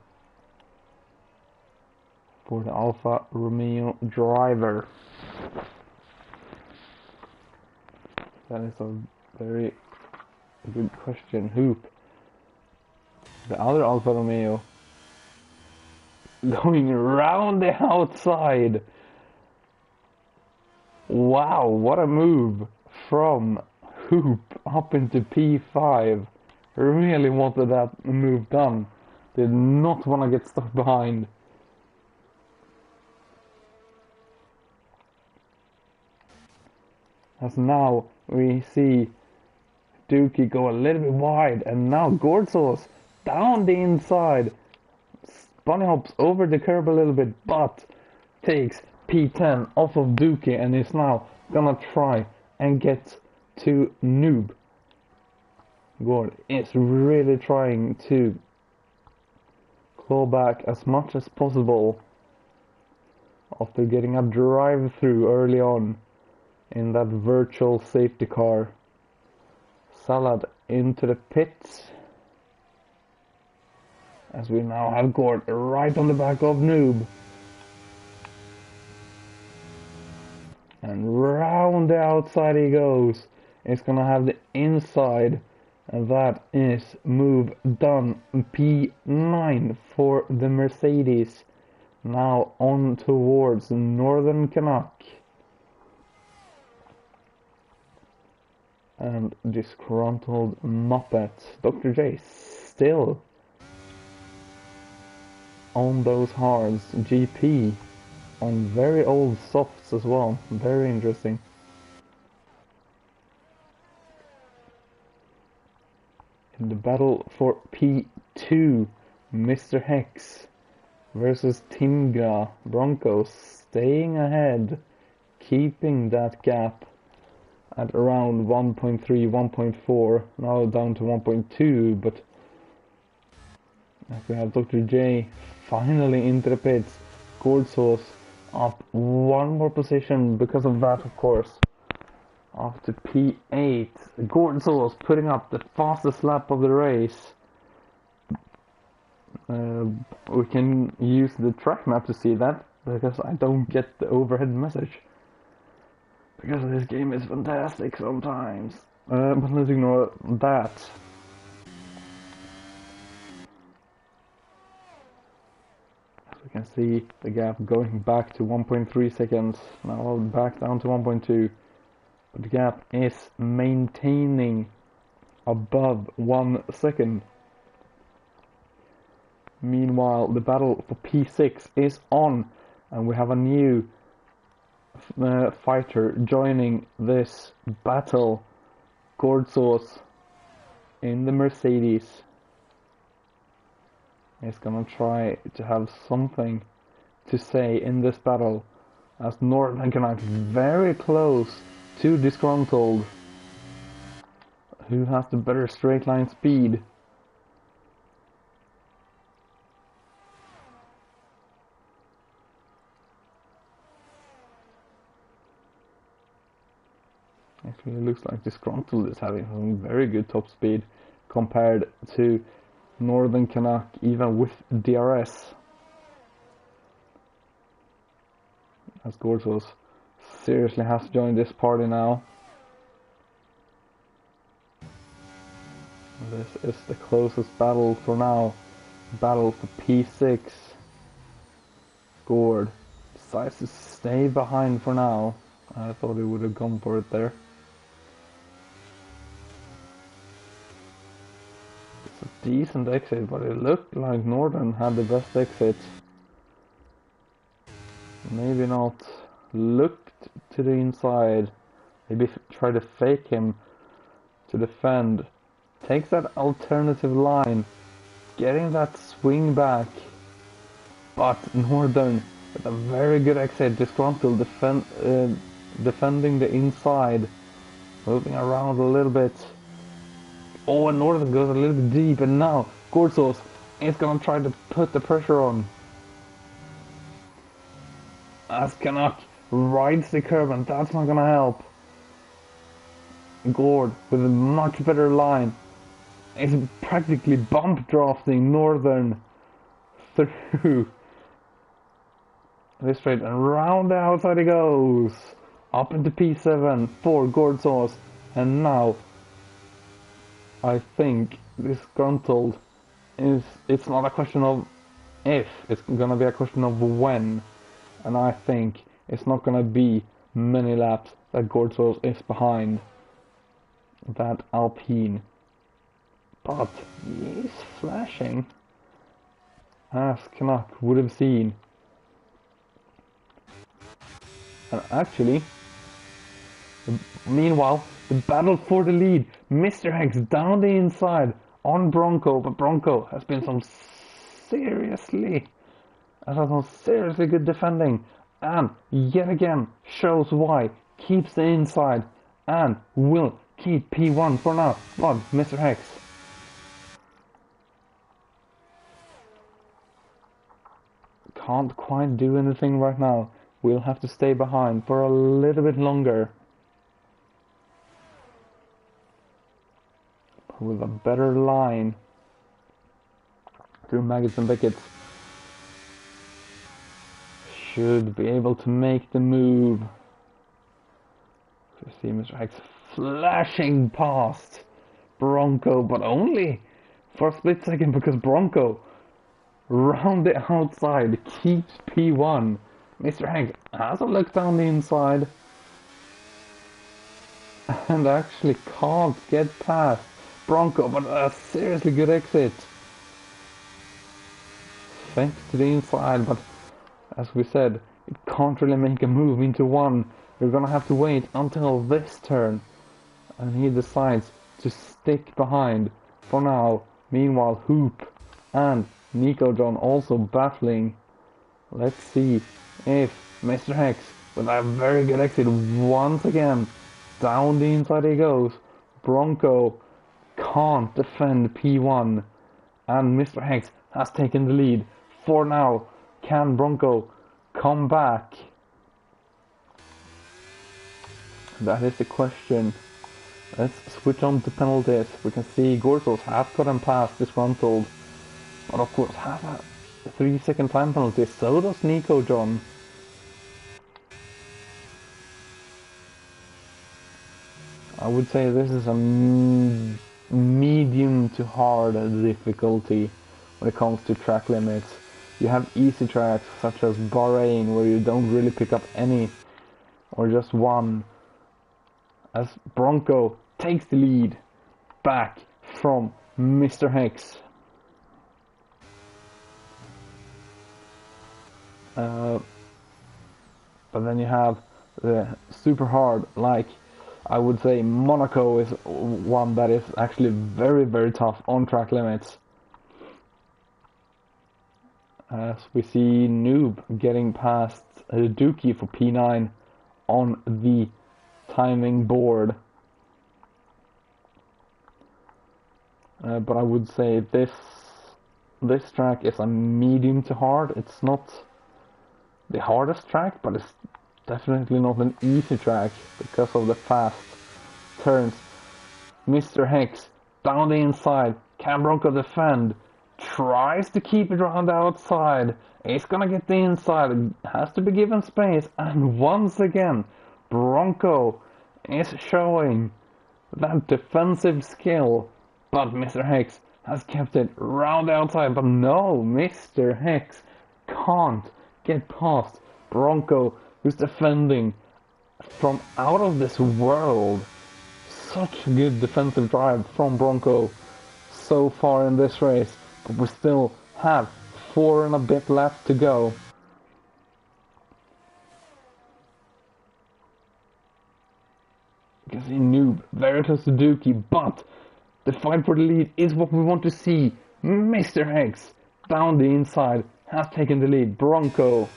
for the Alfa Romeo driver. That is a very good question. Hoop, the other Alfa Romeo, going around the outside. Wow, what a move from Hoop up into P5. Really wanted that move done. Did not want to get stuck behind. As now we see Dookie go a little bit wide, and now Gordzos down the inside. Bunny hops over the curb a little bit, but takes P10 off of Dookie and is now gonna try and get to Noob. Gord is really trying to claw back as much as possible after getting a drive-through early on in that virtual safety car. Salad into the pits. As we now have Gord right on the back of Noob. And round the outside he goes. It's gonna have the inside. And that is move done. P9 for the Mercedes. Now on towards Northern Canuck. And disgruntled Muppet. Dr. J still on those hards. GP on very old softs as well. Very interesting. In the battle for P2, Mr. Hex versus Tinga. Broncos staying ahead, keeping that gap at around 1.3, 1.4, now down to 1.2, but as we have Dr. J finally into the pits. Gordzos up one more position because of that, of course. After P8, Gordzos putting up the fastest lap of the race. We can use the track map to see that, because I don't get the overhead message. Because this game is fantastic sometimes. But let's ignore that. As we can see the gap going back to 1.3 seconds. Now back down to 1.2. But the gap is maintaining above 1 second. Meanwhile, the battle for P6 is on, and we have a new fighter joining this battle. Gordzos in the Mercedes is gonna try to have something to say in this battle, as Northern Canuck very close to disgruntled, who has the better straight line speed. Actually, it looks like Disgruntled is having some very good top speed compared to Northern Canuck, even with DRS. As Gorsos seriously has joined this party now. This is the closest battle for now. Battle for P6. Gord decides to stay behind for now. I thought he would have gone for it there. It's a decent exit, but it looked like Northern had the best exit. Maybe not. Looked to the inside. Maybe try to fake him to defend. Takes that alternative line. Getting that swing back. But Northern with a very good exit. Disgruntled defending the inside. Moving around a little bit. Oh, and Northern goes a little bit deep. And now Gorsos is going to try to put the pressure on. As Canuck rides the curb, and that's not going to help. Gord with a much better line is practically bump drafting Northern through this straight, and round the outside he goes. Up into P7 for Gorsos, and now I think Disgruntled it's not a question of if, it's going to be a question of when. And I think it's not going to be many laps that Gorsos is behind that Alpine. But he is flashing, as Canuck would have seen. And actually, meanwhile, the battle for the lead. Mr. Hex down the inside on Bronco, but Bronco has been some seriously good defending, and yet again shows why. Keeps the inside and will keep P1 for now. But Mr. Hex can't quite do anything right now. We'll have to stay behind for a little bit longer. With a better line through Maggots and Beckett's. Should be able to make the move. You see Mr. Hex flashing past Bronco, but only for a split second, because Bronco round the outside keeps P1. Mr. Hex has a look down the inside and actually can't get past Bronco, but a seriously good exit. Thanks to the inside, but as we said, it can't really make a move into one. You're gonna have to wait until this turn. And he decides to stick behind for now. Meanwhile, Hoop and Nico John also battling. Let's see if Mr. Hex, with a very good exit once again, down the inside he goes. Bronco can't defend P1. And Mr. Hex has taken the lead for now. Can Bronco come back? That is the question. Let's switch on to penalties. We can see Gorsos has gotten past Disgruntled, but of course has a 3-second time penalty. So does Nico John. I would say this is a medium to hard difficulty when it comes to track limits. You have easy tracks such as Bahrain, where you don't really pick up any or just one. As Bronco takes the lead back from Mr. Hex. But then you have the super hard, like I would say Monaco is one that is actually very, very tough on track limits. As we see Noob getting past Dookie for P9 on the timing board. But I would say this track is a medium to hard. It's not the hardest track, but it's definitely not an easy track because of the fast turns. Mr. Hex down the inside. Can Bronco defend? Tries to keep it around the outside. He's gonna get the inside. Has to be given space. And once again, Bronco is showing that defensive skill. But Mr. Hex has kept it round the outside. But no, Mr. Hex can't get past Bronco, who's defending from out of this world. Such a good defensive drive from Bronco so far in this race, but we still have 4 and a bit left to go. You can see Noob very close to Dookie, but the fight for the lead is what we want to see. Mr. Hex down the inside has taken the lead. Bronco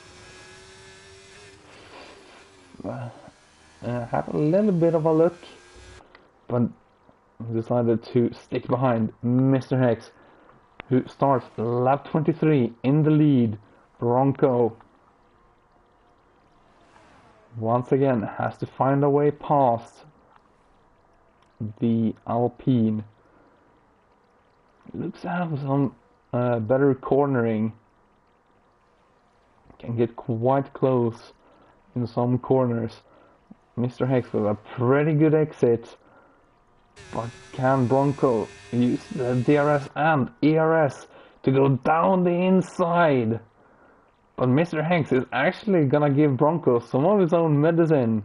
had a little bit of a look, but decided to stick behind Mr. Hex, who starts lap 23 in the lead. Bronco once again has to find a way past the Alpine. Looks to have some better cornering. Can get quite close in some corners. Mr. Hex with a pretty good exit. But can Bronco use the DRS and ERS to go down the inside? But Mr. Hex is actually gonna give Bronco some of his own medicine.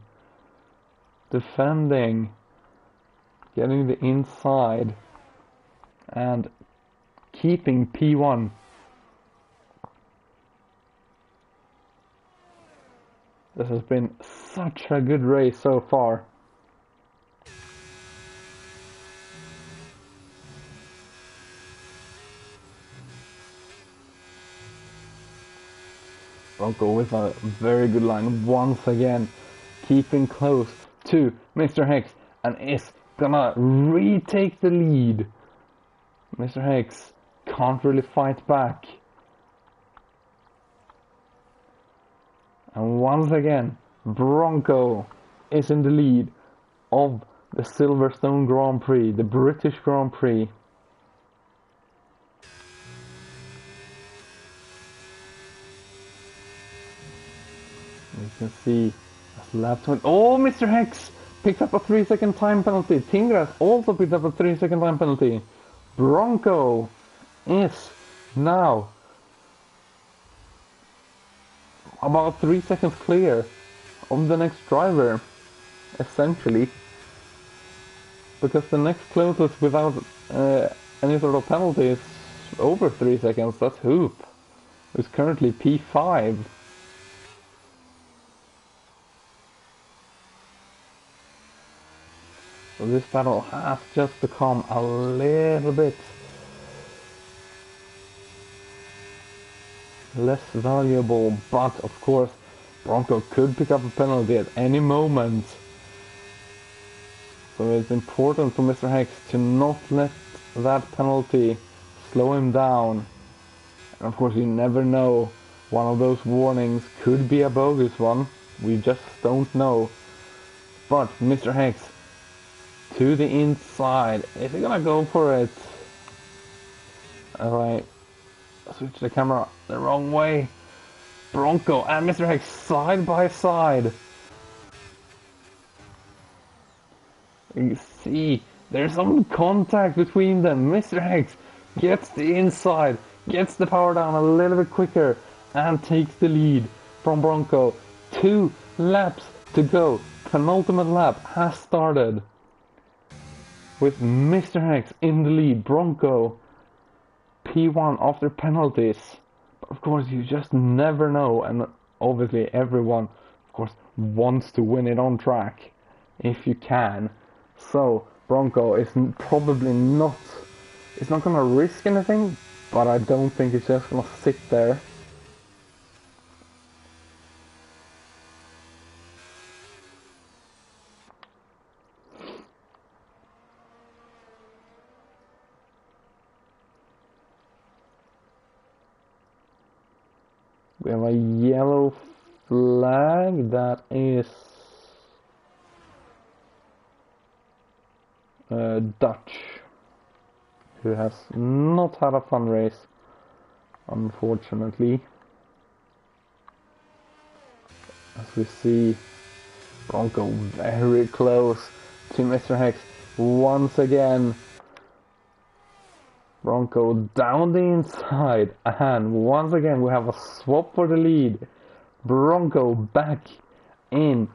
Defending. Getting the inside. And keeping P1. This has been such a good race so far. Bronco with a very good line once again, keeping close to Mr. Hex, and is gonna retake the lead. Mr. Hex can't really fight back. And once again, Bronco is in the lead of the Silverstone Grand Prix, the British Grand Prix. You can see that's lap 20. Oh, Mr. Hex picks up a 3-second time penalty. Tingras also picked up a 3-second time penalty. Bronco is now about 3 seconds clear of the next driver, essentially, because the next closest without any sort of penalty is over 3 seconds. That's Hoop, who's currently P5. So this battle has just become a little bit less valuable, but of course Bronco could pick up a penalty at any moment. So it's important for Mr. Hex to not let that penalty slow him down. And of course you never know, one of those warnings could be a bogus one, we just don't know. But Mr. Hex to the inside, is he gonna go for it? Alright, switch the camera the wrong way. Bronco and Mr. Hex side by side. You see, there's some contact between them. Mr. Hex gets the inside, gets the power down a little bit quicker, and takes the lead from Bronco. 2 laps to go. Penultimate lap has started, with Mr. Hex in the lead. Bronco P1 after penalties. But of course you just never know, and obviously everyone of course wants to win it on track if you can. So Bronco is probably not, it's not gonna risk anything, but I don't think it's just gonna sit there. We have a yellow flag that is Dutch, who has not had a fun race, unfortunately. As we see Bronco very close to Mr. Hex once again. Bronco down the inside, and once again we have a swap for the lead. Bronco back in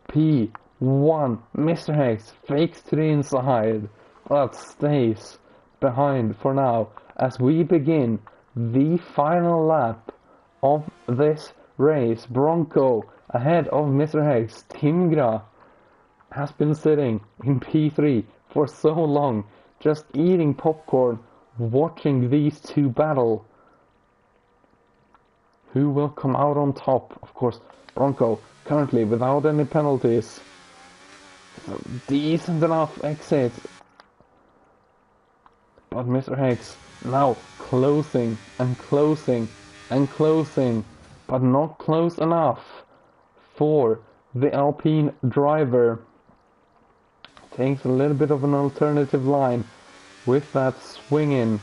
P1. Mr. Hex fakes to the inside, but stays behind for now as we begin the final lap of this race. Bronco ahead of Mr. Hex. Timgra has been sitting in P3 for so long, just eating popcorn, watching these two battle. Who will come out on top? Of course, Bronco currently without any penalties. Decent enough exit. But Mr. Hex now closing and closing and closing, but not close enough for the Alpine driver. Takes a little bit of an alternative line with that swing in.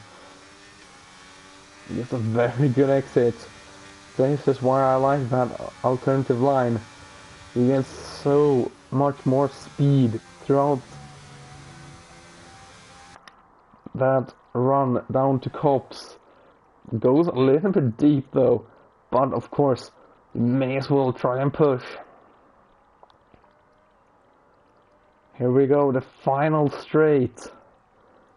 It's a very good exit. This is why I like that alternative line. You get so much more speed throughout that run down to Copse. Goes a little bit deep though, but of course you may as well try and push. Here we go, the final straight.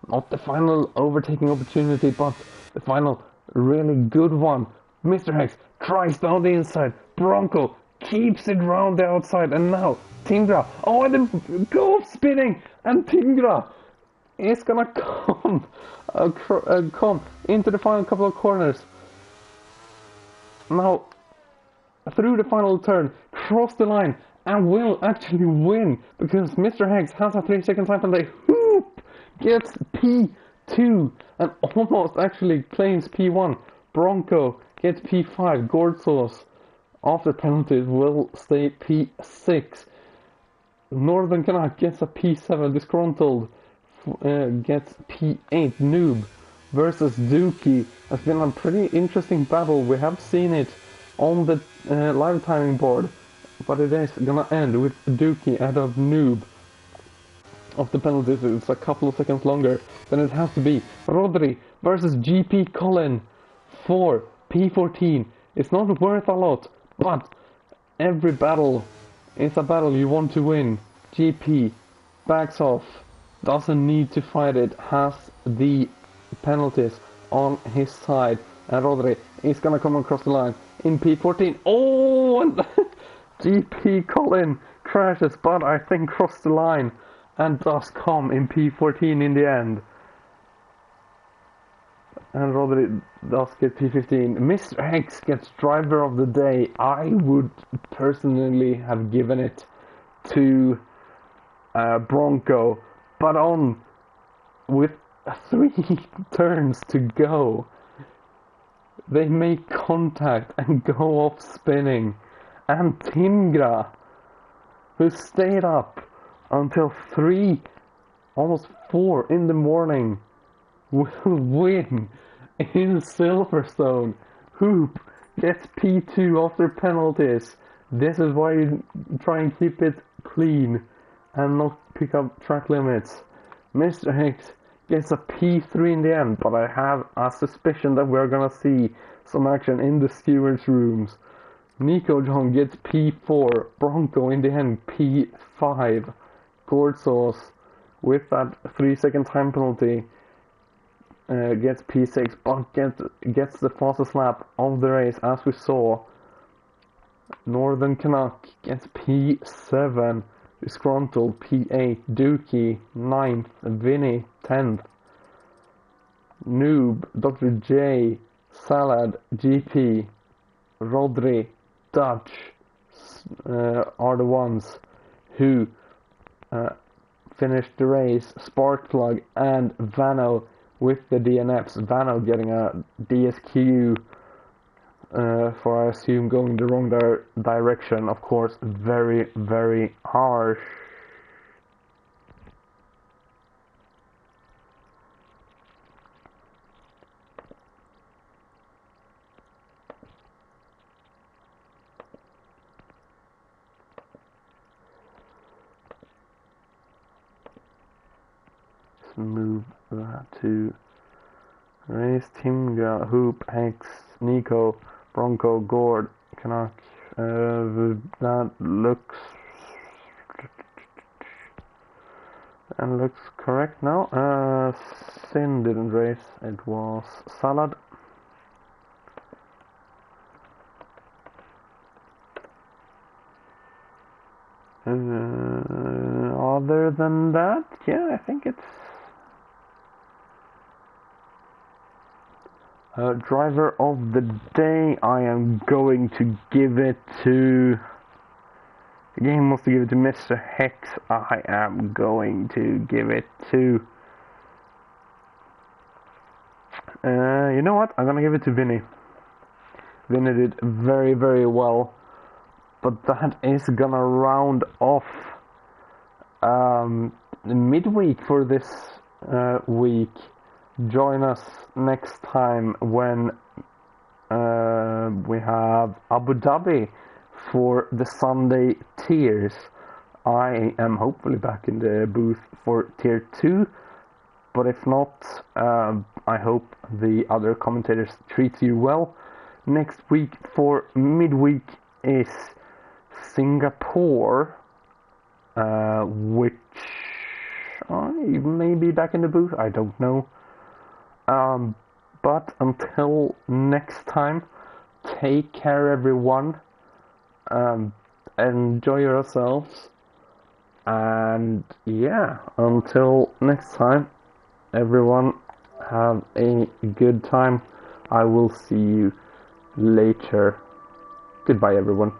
Not the final overtaking opportunity, but the final really good one. Mr. Hex tries down the inside. Bronco keeps it round the outside, and now Timgra. Oh, and the go spinning, and Timgra is gonna come into the final couple of corners. Now through the final turn, cross the line, and will actually win because Mr. Hex has a 3-second time penalty. Whoop! Gets P2 and almost actually claims P1. Bronco gets P5. Gordzos, after penalties, will stay P6. Northern Canuck gets a P7. Disgruntled gets P8. Noob versus Dookie has been a pretty interesting battle. We have seen it on the live timing board, but it is gonna end with Dookie ahead of Noob. Of the penalties, it's a couple of seconds longer than it has to be. Rodri versus GP Colin for P14. It's not worth a lot, but every battle is a battle you want to win. GP backs off, doesn't need to fight it, has the penalties on his side, and Rodri is gonna come across the line in P14. Oh, and GP Colin crashes, but I think crossed the line and does come in P14 in the end. And Rodri does get P15. Mr. Hex gets driver of the day. I would personally have given it to Bronco, but on with 3 turns to go, they make contact and go off spinning, and Timgra, who stayed up until 3, almost 4 in the morning, will win in Silverstone. Hoop gets P2 after penalties. This is why you try and keep it clean and not pick up track limits. Mr. Hicks gets a P3 in the end, but I have a suspicion that we're gonna see some action in the stewards' rooms. Nico John gets P4, Bronco in the end P5. Gordzos, with that 3-second time penalty, gets P6, but gets the fastest lap of the race, as we saw. Northern Canuck gets P7, Disgruntled P8, Dookie 9th, Vinny 10th, Noob, Dr. J, Salad, GP, Rodri, Dutch are the ones who finished the race. Sparkplug and Vano with the DNFs. Vano getting a DSQ for, I assume, going the wrong direction. Of course, very, very harsh. move that to Race, Timga, Hoop, Hex, Nico, Bronco, Gord, Canuck. That looks correct now. Sin didn't race, it was Salad. Other than that, yeah, I think it's driver of the day. I am going to give it to. The game wants to give it to Mr. Hex. I am going to give it to. You know what? I'm gonna give it to Vinny. Vinny did very, very well. But that is gonna round off the midweek for this week. Join us next time when we have Abu Dhabi for the Sunday tiers. I am hopefully back in the booth for tier 2, but if not, I hope the other commentators treat you well. Next week for midweek is Singapore, which I may be back in the booth, I don't know. But until next time, take care everyone, enjoy yourselves, and yeah, until next time, everyone have a good time. I will see you later. Goodbye everyone.